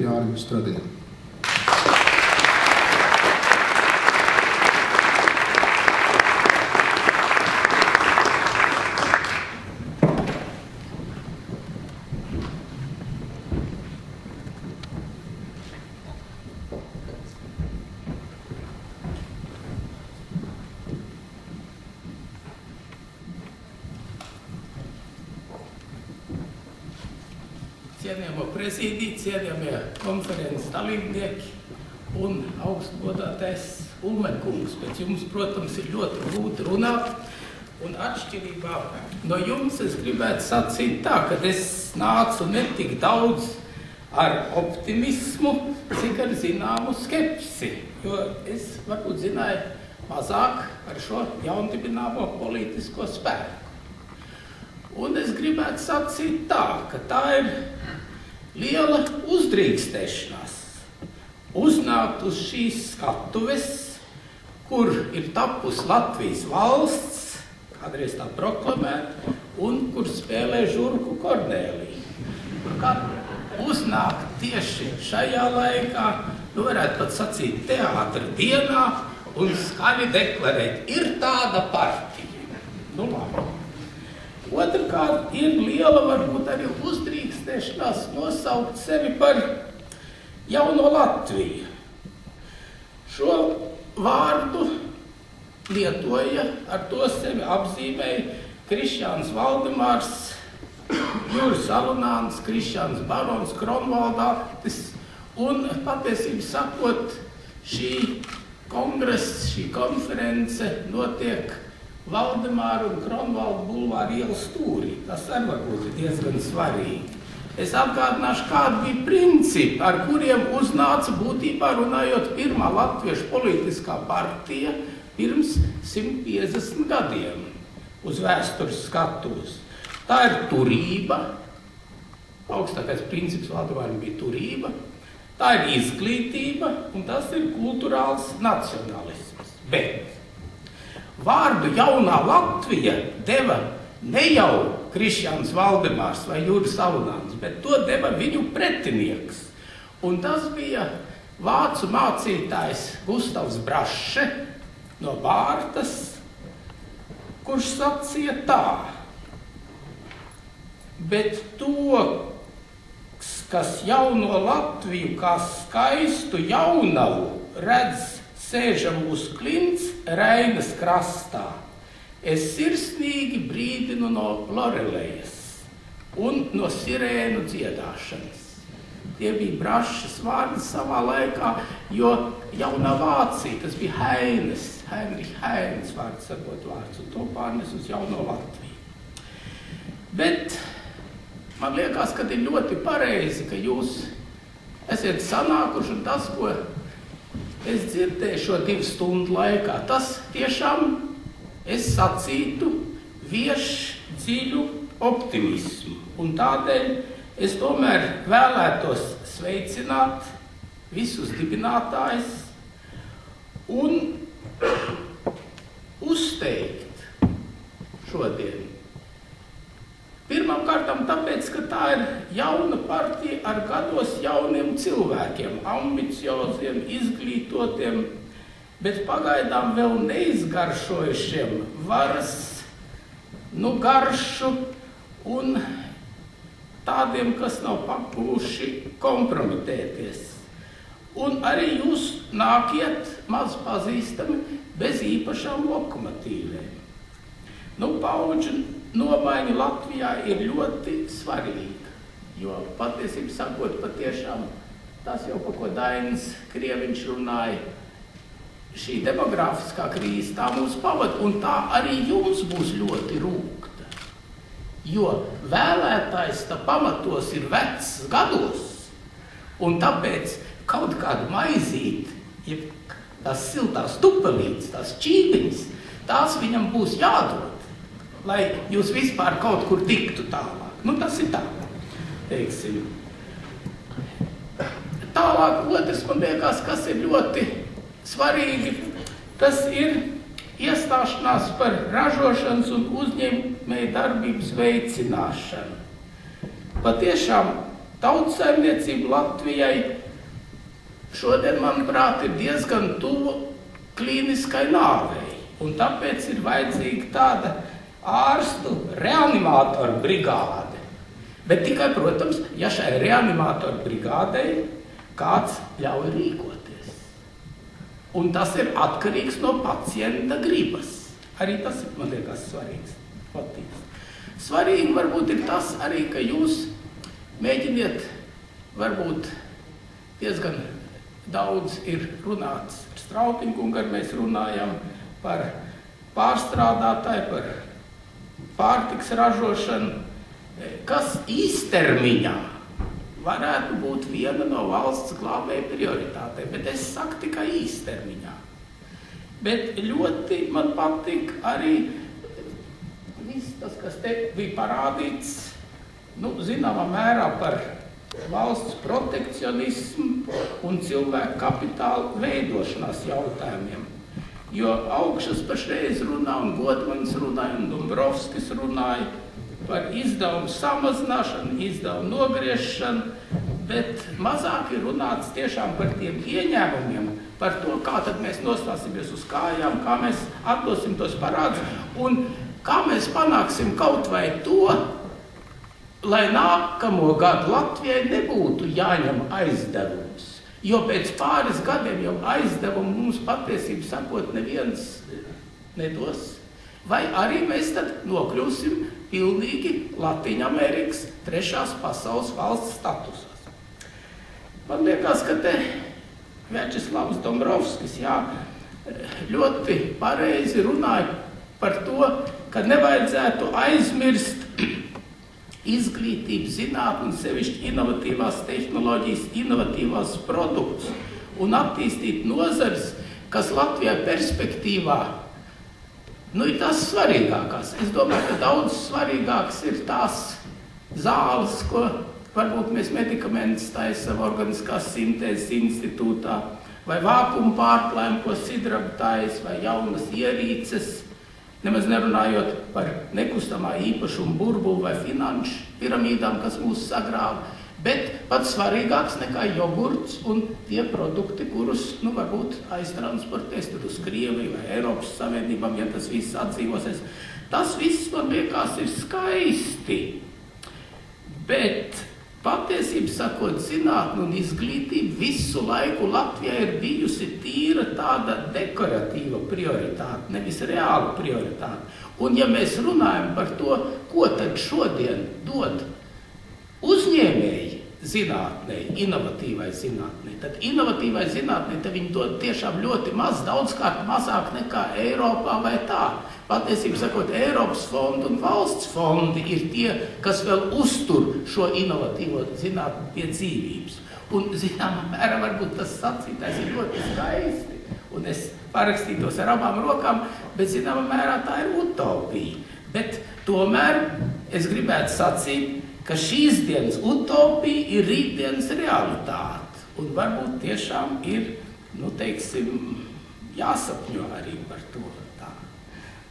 Jānim Stradinam. Cienījamo prezidiju, cienījamie konferences dalībnieki un augstgodātais Ulmenkungs. Pēc jums, protams, ir ļoti grūti runāt, un atšķirībā no jums es gribētu sacīt tā, ka es nācu ne tik daudz ar optimismu, cik ar zināmu skepsi, jo es varbūt zināju mazāk par šo jaundibināmo politisko spēku. Un es gribētu sacīt tā, ka tā ir liela uzdrīkstēšanās uznākt uz šīs skatuves, kur ir tapusi Latvijas valsts, kādreiz tā proklamēta, un kur spēlē Žurku Kornēliju. Kad uznākt tieši šajā laikā, varētu pat sacīt teātra dienā, un skaļi deklarēt, ir tāda partija. Labi. Otrkārt, ir liela, varbūt arī uzdrīkstēšanās nosaukt sevi par jauno Latviju. Šo vārdu lietoja, ar to sevi apzīmēja Krišjāns Valdemārs, Juris Alunāns, Krišjāns Barons, Kronvaldātis, un patiesībā sakot, šī kongress, šī konference notiek Valdemāra un Kronvalda bulvāra ielas stūrī. Tas arī varbūt ir diezgan svarīgi. Es atgādināšu, kādi bija principi, ar kuriem uznāca būtībā runājot pirmā latviešu politiskā partija pirms 150 gadiem uz vēstures skatuves. Tā ir turība, augstākais princips Valdemāram bija turība, tā ir izglītība un tas ir kulturāls nacionalisms. Bet vārdu jaunā Latvija deva ne jau Krišjāns Valdemārs vai Juris Alunāns, bet to deva viņu pretinieks. Un tas bija vācu mācītājs Gustavs Braše no Bārtas, kurš sacīja tā. Bet to, kas jauno Latviju kā skaistu jaunavu redz sēžam uz klints Reinas krastā. Es sirsnīgi brīdinu no Lorelejas un no sirēnu dziedāšanas. Tie bija Brašas vārdi savā laikā, jo jaunā Vācija, tas bija Heines, Heinrich Heines vārds, sakot vārds, un to pārnes uz jauno Latviju. Bet man liekas, ka ir ļoti pareizi, ka jūs esat sanākuši un tas, ko es dzirdēju šo 2 stundu laikā, tas tiešām, es sacītu, vieš dziļu optimismu. Un tādēļ es tomēr vēlētos sveicināt visus dibinātājus un uzteikt šodien. Pirmkārt, tāpēc, ka tā ir jauna partija ar gados jauniem cilvēkiem, ambicioziem, izglītotiem, bet pagaidām vēl neizgaršojušiem varas, garšu un tādiem, kas nav pakūši kompromitēties. Un arī jūs nākiet maz pazīstami bez īpašām lokomotīvēm. Paudžu nomaiņa Latvijā ir ļoti svarīga, jo patiesībā sakot, patiešām tas jau, par ko Dainis Krieviņš runāja, šī demografiskā krīze tā mūs pavada, un tā arī jums būs ļoti rūgta. Jo vēlētājs tā pamatos ir vecs gados, un tāpēc kaut kādu maizīt, ja tās siltās tupelītes, tās čīpiņas, tās viņam būs jādod, lai jūs vispār kaut kur tiktu tālāk. Tas ir tā, teiksim. Tālāk otrs, man liekas, kas ir ļoti svarīgi, tas ir iestāšanās par ražošanas un uzņēmēju darbības veicināšanu. Patiešām tautsaimniecība Latvijai šodien, manuprāt, ir diezgan tuvu klīniskai nāvei. Un tāpēc ir vajadzīga tāda ārstu reanimātoru brigāde. Bet tikai, protams, ja šai reanimātoru brigādei kāds ļauj rīkoties. Un tas ir atkarīgs no pacienta gribas. Arī tas ir, man liekas, svarīgs motīvs. Svarīgi varbūt ir tas arī, ka jūs mēģiniet, varbūt diezgan daudz ir runāts ar Strautiņkungu, ar mēs runājam par pārstrādātāju, par pārtiks ražošanu, kas īstermiņā varētu būt viena no valsts glābēju prioritātēm, bet es saku tikai īstermiņā. Bet ļoti man patīk arī viss tas, kas te bija parādīts, zināmā mērā par valsts protekcionismu un cilvēku kapitāla veidošanās jautājumiem. Jo Augšas pašreiz runā, un Godmanis runāja, un Dombrovskis runāja par izdevumu samazināšanu, izdevumu nogriešanu, bet mazāk ir runāts tiešām par tiem ieņēmumiem, par to, kā tad mēs nostāsimies uz kājām, kā mēs atdosim tos parādus, un kā mēs panāksim kaut vai to, lai nākamo gadu Latvijai nebūtu jāņem aizdevums. Jo pēc pāris gadiem jau aizdevumu mums patiesību sakot neviens nedos. Vai arī mēs tad nokļūsim pilnīgi Latvijas-Amerikas trešās pasaules valsts statusās. Man liekas, ka te Vjačeslavs Dombrovskis ļoti pareizi runāja par to, ka nevajadzētu aizmirst izglītības zinātni, sevišķi inovatīvās tehnoloģijas, inovatīvās produktus un attīstīt nozares, kas Latvijā perspektīvā ir tās svarīgākās. Es domāju, ka daudz svarīgākas ir tās zāles, ko varbūt mēs medikamentus taisam Organiskās sintēzes institūtā, vai vākumu pārklājumu, ko Sidraba taisa, vai jaunas ierīces, nemaz nerunājot par nekustamā īpašuma burbuli vai finanšu piramīdām, kas mūs sagrāva, bet pat svarīgāks nekā jogurts un tie produkti, kurus, varbūt aiztransportēs tad uz Krieviju vai Eiropas Savienībām, ja tas viss atdzīvosies. Tas viss, man liekas, ir skaisti, bet patiesību sakot, zinātne un izglītība visu laiku Latvijā ir bijusi tīra tāda dekoratīva prioritāte, nevis reāla prioritāte. Un ja mēs runājam par to, ko tad šodien dod uzņēmēji zinātnei, inovatīvai zinātnei, tad inovatīvai zinātnei tad viņi dod tiešām ļoti maz, daudzkārt mazāk nekā Eiropā vai tā. Patiesību sakot, Eiropas fondi un valsts fondi ir tie, kas vēl uztur šo inovatīvo zinātni pie dzīvības. Un, zināmā mērā, varbūt tas sacītais ir ļoti skaisti, un es parakstītos ar abām rokām, bet, zināmā mērā, tā ir utopija. Bet tomēr es gribētu sacīt, ka šīs dienas utopija ir rītdienas realitāte, un varbūt tiešām ir, jāsapņo arī par to.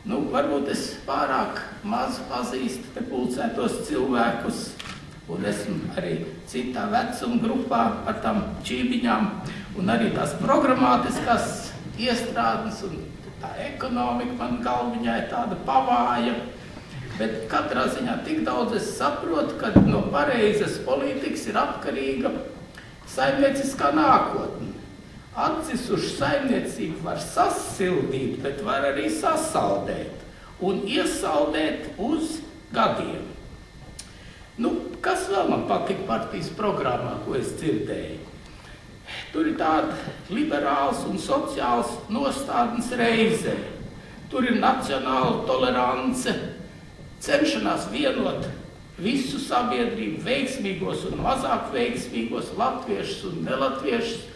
Varbūt es pārāk maz pazīstu te pulcētos cilvēkus, un esmu arī citā vecuma grupā ar tām čībiņām, un arī tās programmātiskās iestrādes, un tā ekonomika man galviņā ir tāda pavāja, bet katrā ziņā tik daudz es saprotu, ka no pareizas politikas ir atkarīga saimnieciskā nākotne. Atcisušu saimniecību var sasildīt, bet var arī sasaldēt un iesaldēt uz gadiem. Kas vēl man patika partijas programmā, ko es dzirdēju? Tur ir tāda liberāls un sociāls nostādnes reizē. Tur ir nacionāla tolerance, cenšanās vienot visu sabiedrību, veiksmīgos un mazāk veiksmīgos, latviešus un nelatviešus,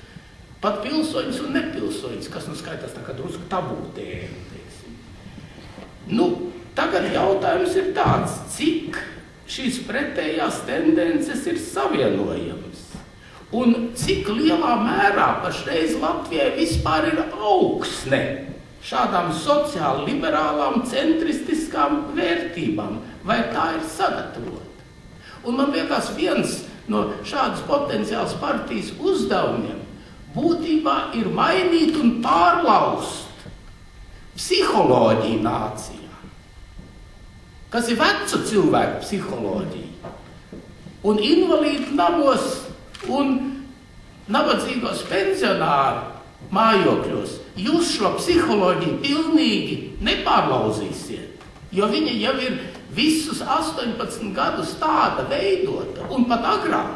pat pilsoņus un nepilsoņus, kas skaitās tā kā drusku tabū tēma, teiksim. Tagad jautājums ir tāds, cik šīs pretējās tendences ir savienojamas un cik lielā mērā pašreiz Latvijai vispār ir augsne šādām sociāli liberālām, centristiskām vērtībām, vai tā ir sagatavota. Un man liekas, viens no šādas potenciālas partijas uzdevumiem būtībā ir mainīt un pārlaust psiholoģiju nācijā, kas ir vecu cilvēku psiholoģija, un invalīdu namos un nabadzīgos pensionāru mājokļos. Jūs šo psiholoģiju pilnīgi nepārlauzīsiet, jo viņa jau ir visus 18 gadus tāda veidota, un pat agrāk.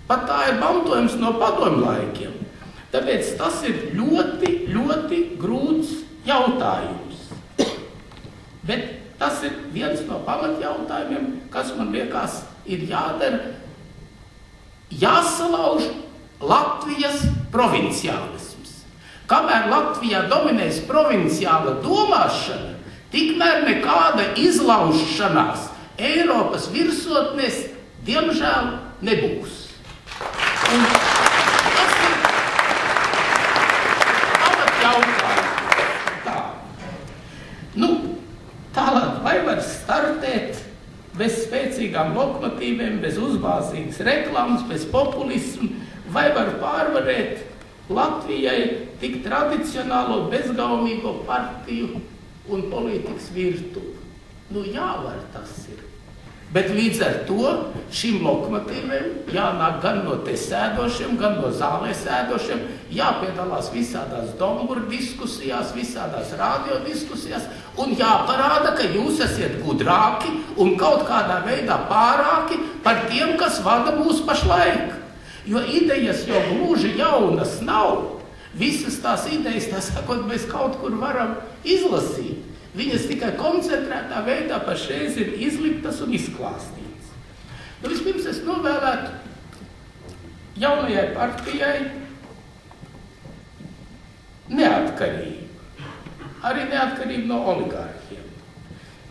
Pat tā ir mantojums no padomju laikiem. Tāpēc tas ir ļoti, ļoti grūts jautājums. Bet tas ir viens no pamatjautājumiem, kas man liekas ir jādara. Jāsalauž Latvijas provinciālisms. Kamēr Latvijā dominēs provinciāla domāšana, tikmēr nekāda izlaušanās Eiropas virsotnēs, diemžēl, nebūs. Un tas ir pamatjautājums. Tā. Tālāk, vai var startēt bez spēcīgām lokomotīviem, bez uzbāzīgas reklāmas, bez populismu, vai var pārvarēt Latvijai tik tradicionālo bezgaumīgo partiju un politikas virtuvi? Jā, var tas ir. Bet līdz ar to šim lokomotīviem jānāk gan no te sēdošiem, gan no zālē sēdošiem, jāpiedalās visādās domburu diskusijās, visādās radio diskusijās, un jāparāda, ka jūs esat gudrāki un kaut kādā veidā pārāki par tiem, kas vada mūs pašlaik. Jo idejas jau gluži jaunas nav. Visas tās idejas, tā sakot, mēs kaut kur varam izlasīt. Viņas tikai koncentrētā veidā pašreiz ir izliktas un izklāstītas. Vispirms es novēlētu jaunajai partijai neatkarību. Arī neatkarību no oligārhiem.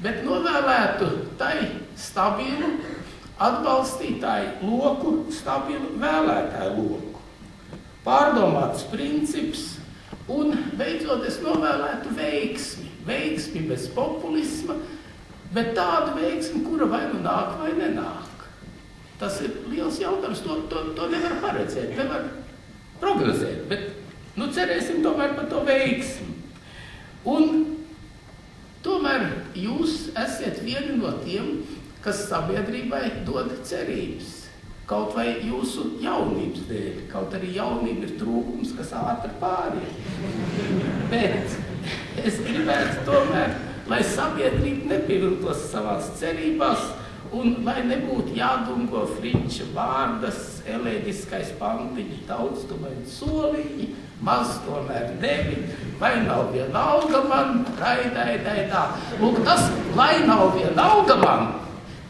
Bet novēlētu tai stabilu atbalstītāju loku, stabilu vēlētāju loku. Pārdomāts princips un beidzot es novēlētu veiksmi. Veiksmi bez populisma, bet tādu veiksmi, kura vai nu nāk vai nenāk. Tas ir liels jautājums, to nevar paredzēt, nevar prognozēt, bet cerēsim tomēr par to veiksmi. Un tomēr jūs esat vieni no tiem, kas sabiedrībai dod cerības. Kaut vai jūsu jaunības dēļ, kaut arī jaunība ir trūkums, kas ātri pāriet. Bet es gribētu tomēr, lai sabiedrība nepieviltos savās cerībās un lai nebūtu jādungo Friča vārdas, elēdiskais pantiņš, daudz tumaini solīņi, maz tomēr nevi, vai nav vienalga man, raidaidā. Lūk, tas, lai nav vienalga man,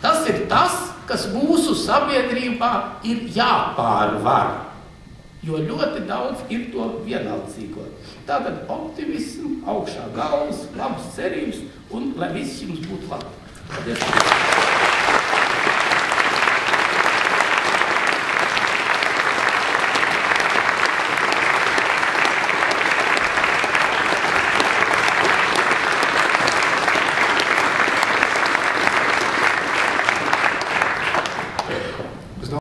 tas ir tas, kas mūsu sabiedrībā ir jāpārvar, jo ļoti daudz ir to vienaldzīgo. Tātad optimismu, augšā galvas, labas cerības un lai viss jums būtu labi. Paldies!